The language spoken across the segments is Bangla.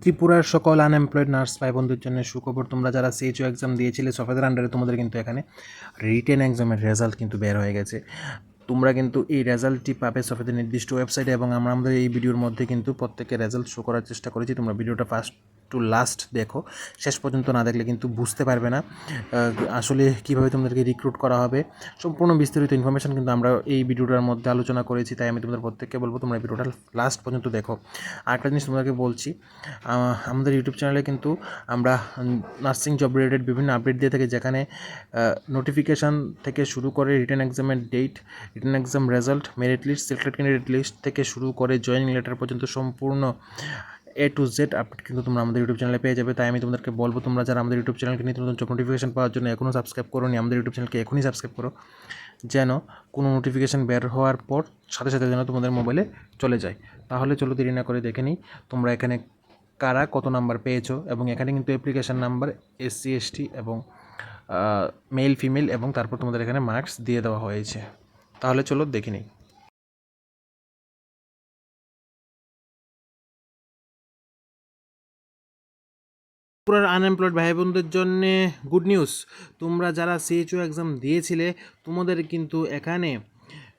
ত্রিপুরার সকল আনএমপ্লয়েড নার্স ভাই বন্ধুর জন্য সুখবর। তোমরা যারা সিএইচও এক্সাম দিয়েছিলে সফেদের আন্ডারে, তোমাদের কিন্তু এখানে রিটেন এক্সামের রেজাল্ট কিন্তু বের হয়ে গেছে। তোমরা কিন্তু এই রেজাল্টটি পাবে সফেদের নির্দিষ্ট ওয়েবসাইটে, এবং আমরা আমাদের এই ভিডিওর মধ্যে কিন্তু প্রত্যেকের রেজাল্ট শো করার চেষ্টা করেছি। তোমরা ভিডিওটা ফার্স্ট টু লাস্ট দেখো, শেষ পর্যন্ত না দেখলে কিন্তু বুঝতে পারবে না আসলে কীভাবে তোমাদেরকে রিক্রুট করা হবে। সম্পূর্ণ বিস্তারিত ইনফরমেশন কিন্তু আমরা এই ভিডিওটার মধ্যে আলোচনা করেছি, তাই আমি তোমাদের প্রত্যেককে বলবো তোমরা ভিডিওটা লাস্ট পর্যন্ত দেখো। আরেকটা জিনিস তোমাদেরকে বলছি, আমাদের ইউটিউব চ্যানেলে কিন্তু আমরা নার্সিং জব রিলেটেড বিভিন্ন আপডেট দিয়ে থাকি, যেখানে নোটিফিকেশান থেকে শুরু করে রিটেন এক্সামের date, written exam result, merit list, selected candidate list থেকে শুরু করে জয়েনিং লেটার পর্যন্ত সম্পূর্ণ A to Z আপডেট কিন্তু তোমরা আমাদের ইউটিউব চ্যানেলে পেয়ে যাবে। তাই আমি তোমাদেরকে বলবো, তোমরা যারা আমাদের ইউটিউব চ্যানেলকে নিত্য নতুন জব নোটিফিকেশন পাওয়ার জন্য এখনও সাবস্ক্রাইব করো নি, আমাদের ইউটিউব চ্যানেলকে এখনই সাবস্ক্রাইব করো, যেন কোনো নোটিফিকেশান বের হওয়ার পর সাথে সাথে যেন তোমাদের মোবাইলে চলে যায়। তাহলে চলো দেরি না করে দেখে নিই তোমরা এখানে কারা কত নাম্বার পেয়েছো, এবং এখানে কিন্তু অ্যাপ্লিকেশান নাম্বার, SC ST এবং মেল ফিমেল, এবং তারপর তোমাদের এখানে মার্কস দিয়ে দেওয়া হয়েছে। তাহলে চলো দেখে নিই। ত্রিপুরার আনএমপ্লয়েড ভাই বোনদের জন্য গুড নিউজ। তোমরা যারা সিএইচও এক্সাম দিয়েছিলে তোমাদের কিন্তু এখানে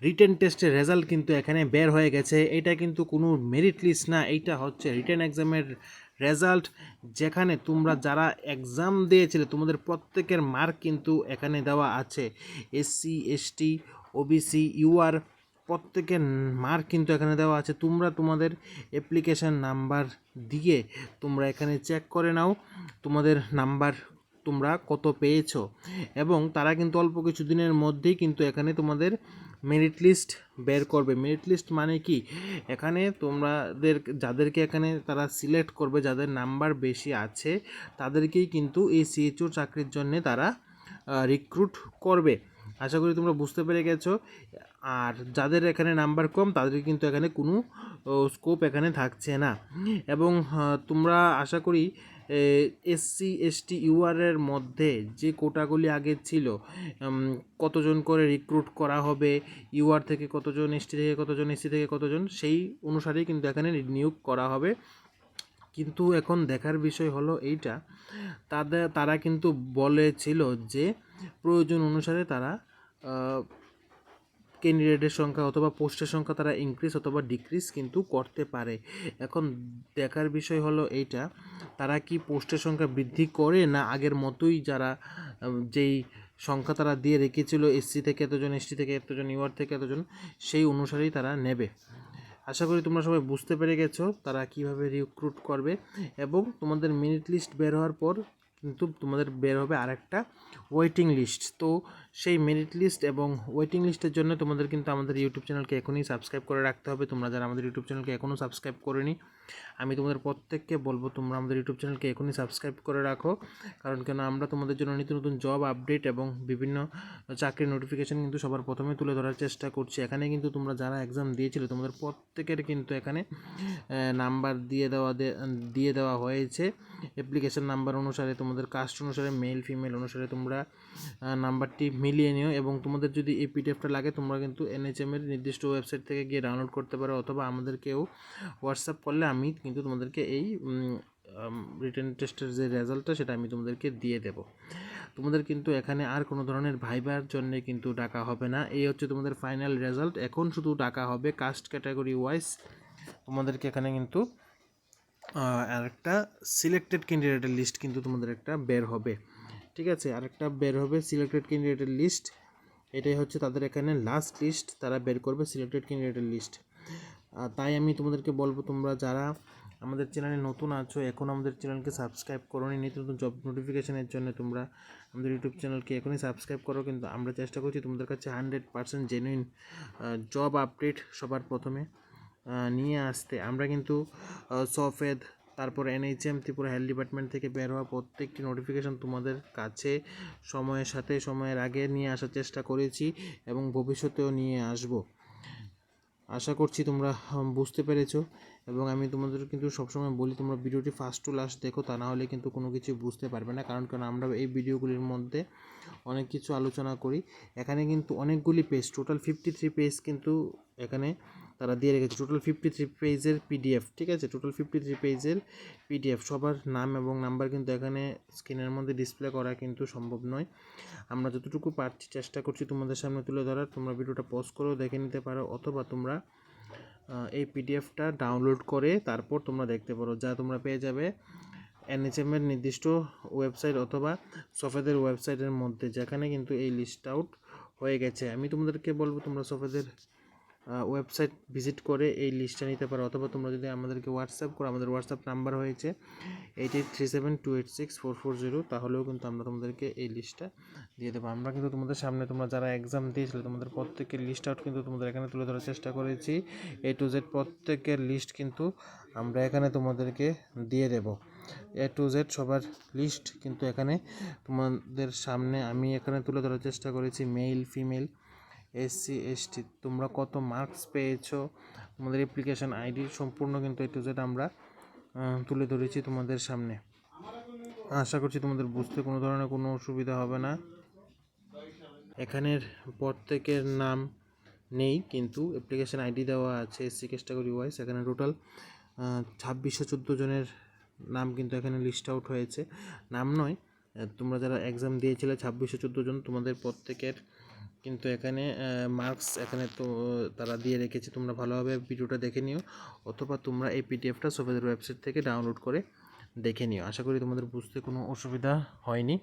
রিটেন টেস্টের রেজাল্ট কিন্তু এখানে বের হয়ে গেছে। এটা কিন্তু কোনো মেরিট লিস্ট না, এইটা হচ্ছে রিটেন এক্সামের রেজাল্ট, যেখানে তোমরা যারা এক্সাম দিয়েছিলে তোমাদের প্রত্যেকের মার্ক কিন্তু এখানে দেওয়া আছে। SC ST OBC UR প্রত্যেকের মার্ক কিন্তু এখানে দেওয়া আছে। তোমরা তোমাদের অ্যাপ্লিকেশান নাম্বার দিয়ে তোমরা এখানে চেক করে নাও তোমাদের নাম্বার তোমরা কত পেয়েছো, এবং তারা কিন্তু অল্প কিছু দিনের মধ্যেই কিন্তু এখানে তোমাদের মেরিট লিস্ট বের করবে। মেরিট লিস্ট মানে কি, এখানে তোমাদের যাদেরকে এখানে তারা সিলেক্ট করবে, যাদের নাম্বার বেশি আছে তাদেরকেই কিন্তু এই সিএইচও চাকরির জন্যে তারা রিক্রুট করবে। আশা করি তোমরা বুঝতে পেরে গেছো। আর যাদের এখানে নাম্বার কম তাদের কিন্তু এখানে কোনো স্কোপ এখানে থাকছে না। এবং তোমরা আশা করি SC ST UR এর মধ্যে যে কোটাগুলি আগে ছিল, কতজন করে রিক্রুট করা হবে, UR থেকে কতজন, ST থেকে কতজন, SC থেকে কতজন, সেই অনুসারেই কিন্তু এখানে নিয়োগ করা হবে। কিন্তু এখন দেখার বিষয় হলো এইটা, তারা কিন্তু বলেছিল যে প্রয়োজন অনুসারে তারা ক্যান্ডিডেটের সংখ্যা অথবা পোস্টের সংখ্যা তারা ইনক্রিজ অথবা ডিক্রিজ কিন্তু করতে পারে। এখন দেখার বিষয় হলো এইটা, তারা কি পোস্টের সংখ্যা বৃদ্ধি করে, না আগের মতোই যারা যেই সংখ্যা তারা দিয়ে রেখেছিল SC থেকে এতজন, ST থেকে এতজন, UR থেকে এতজন, সেই অনুসারেই তারা নেবে। আশা করি তোমরা সবাই বুঝতে পেরে গেছো তারা কিভাবে রিক্রুট করবে। এবং তোমাদের মেরিট লিস্ট বের হওয়ার পর কিন্তু তোমাদের বের হবে আরেকটা ওয়েটিং লিস্ট। তো সেই মেরিট লিস্ট এবং ওয়েটিং লিস্টের জন্য তোমাদের কিন্তু আমাদের ইউটিউব চ্যানেলকে এখনই সাবস্ক্রাইব করে রাখতে হবে। তোমরা যারা আমাদের ইউটিউব চ্যানেলকে এখনও সাবস্ক্রাইব করেনি, আমি তোমাদের প্রত্যেককে বলবো তোমরা আমাদের ইউটিউব চ্যানেলকে এখনই সাবস্ক্রাইব করে রাখো। কারণ কেন, আমরা তোমাদের জন্য নিত্য নতুন জব আপডেট এবং বিভিন্ন চাকরির নোটিফিকেশান কিন্তু সবার প্রথমে তুলে ধরার চেষ্টা করছি। এখানে কিন্তু তোমরা যারা এক্সাম দিয়েছিলে তোমাদের প্রত্যেকের কিন্তু এখানে নাম্বার দিয়ে দেওয়া হয়েছে। অ্যাপ্লিকেশান নাম্বার অনুসারে, তোমাদের কাস্ট অনুসারে, মেল ফিমেল অনুসারে তোমরা নাম্বারটি মিলিয়ে নিও। এবং তোমাদের যদি এই পিডিএফটা লাগে তোমরা কিন্তু NHM এর নির্দিষ্ট ওয়েবসাইট থেকে গিয়ে ডাউনলোড করতে পারো, অথবা আমাদেরকেও হোয়াটসঅ্যাপ করলে আমি কিন্তু তোমাদেরকে এই রিটেন টেস্টের যে রেজাল্টটা সেটা আমি তোমাদেরকে দিয়ে দেব। তোমাদের কিন্তু এখানে আর কোনো ধরনের ভাইবার জন্য কিন্তু ডাকা হবে না। এই হচ্ছে তোমাদের ফাইনাল রেজাল্ট। এখন শুধু ডাকা হবে কাস্ট ক্যাটাগরি ওয়াইজ। তোমাদেরকে এখানে কিন্তু আরেকটা সিলেক্টেড ক্যান্ডিডেটের লিস্ট কিন্তু তোমাদের একটা বের হবে, ঠিক আছে, আরেকটা বের হবে সিলেক্টেড ক্যান্ডিডেটের লিস্ট। এটাই হচ্ছে তাদের এখানে লাস্ট লিস্ট, তারা বের করবে সিলেক্টেড ক্যান্ডিডেটের লিস্ট। তাই আমি তোমাদেরকে বলবো, তোমরা যারা আমাদের চ্যানেলে নতুন আছো, এখন আমাদের চ্যানেলকে সাবস্ক্রাইব করো নি, নিত্য নতুন জব নোটিফিকেশানের জন্য তোমরা আমাদের ইউটিউব চ্যানেলকে এখনই সাবস্ক্রাইব করো। কিন্তু আমরা চেষ্টা করছি তোমাদের কাছে 100% জেনুইন জব আপডেট সবার প্রথমে নিয়ে আসতে। আমরা কিন্তু সফেদ, তারপর NHM, ত্রিপুরা হেলথ ডিপার্টমেন্ট থেকে বের হওয়া প্রত্যেকটি নোটিফিকেশান তোমাদের কাছে সময়ের সাথে সময়ের আগে নিয়ে আসার চেষ্টা করেছি, এবং ভবিষ্যতেও নিয়ে আসব। আশা করছি তোমরা বুঝতে পেরেছো। এবং আমি তোমাদের কিন্তু সবসময় বলি তোমরা ভিডিওটি ফার্স্ট টু লাস্ট দেখো, তা না হলে কিন্তু কোনো কিছু বুঝতে পারবে না। কারণ আমরা এই ভিডিওগুলির মধ্যে অনেক কিছু আলোচনা করি। এখানে কিন্তু অনেকগুলি পেজ, টোটাল 53 পেজ কিন্তু এখানে তারা দিয়ে রেখেছে টোটাল 53 পেজের পিডিএফ, ঠিক আছে, টোটাল 53 পেজের পিডিএফ। সবার নাম এবং নাম্বার কিন্তু এখানে স্ক্রিনের মধ্যে ডিসপ্লে করা কিন্তু সম্ভব নয়। আমরা যতটুকু পারছি চেষ্টা করছি তোমাদের সামনে তুলে ধরার। তোমরা ভিডিওটা পজ করেও দেখে নিতে পারো, অথবা তোমরা এই পিডিএফটা ডাউনলোড করে তারপর তোমরা দেখতে পারো, যা তোমরা পেয়ে যাবে এনএচএম এর নির্দিষ্ট ওয়েবসাইট অথবা সফেদের ওয়েবসাইটের মধ্যে, যেখানে কিন্তু এই লিস্ট আউট হয়ে গেছে। আমি তোমাদেরকে বলবো তোমরা সফেদের ওয়েবসাইট ভিজিট করে এই লিস্টটা নিতে পারো, অথবা তোমরা যদি আমাদেরকে হোয়াটসঅ্যাপ করো, আমাদের হোয়াটসঅ্যাপ নাম্বার হয়েছে 8837286440, তাহলেও কিন্তু আমরা তোমাদেরকে এই লিস্টটা দিয়ে দেবো। আমরা কিন্তু তোমাদের সামনে তোমরা যারা এক্সাম দিয়েছিলে তোমাদের প্রত্যেকের লিস্ট আউট কিন্তু তোমাদের এখানে তুলে ধরার চেষ্টা করেছি। A to Z প্রত্যেকের লিস্ট কিন্তু আমরা এখানে তোমাদেরকে দিয়ে দেব। A to Z সবার লিস্ট কিন্তু এখানে তোমাদের সামনে আমি এখানে তুলে ধরার চেষ্টা করেছি। মেল, ফিমেল, SC ST তোমরা কত মার্কস পেয়েছো, তোমাদের অ্যাপ্লিকেশন আইডি সম্পূর্ণ কিন্তু A to Z আমরা তুলে ধরেছি তোমাদের সামনে। আশা করছি তোমাদের বুঝতে কোনো ধরনের কোনো অসুবিধা হবে না। এখানের প্রত্যেকের নাম নেই, কিন্তু অ্যাপ্লিকেশন আইডি দেওয়া আছে SC ক্যাটাগরি ওয়াইজ। এখানে টোটাল 2614 জনের নাম কিন্তু এখানে লিস্ট আউট হয়েছে। নাম নয়, তোমরা যারা এক্সাম দিয়েছিলে 2614 জন, তোমাদের প্রত্যেকের কিন্তু এখানে মার্কস এখানে তো তারা দিয়ে রেখেছে। তোমরা ভালোভাবে ভিডিওটা দেখে নিও, অথবা তোমরা এই পিডিএফটা সফেদের ওয়েবসাইট থেকে ডাউনলোড করে দেখে নিও। আশা করি তোমাদের বুঝতে কোনো অসুবিধা হয়নি।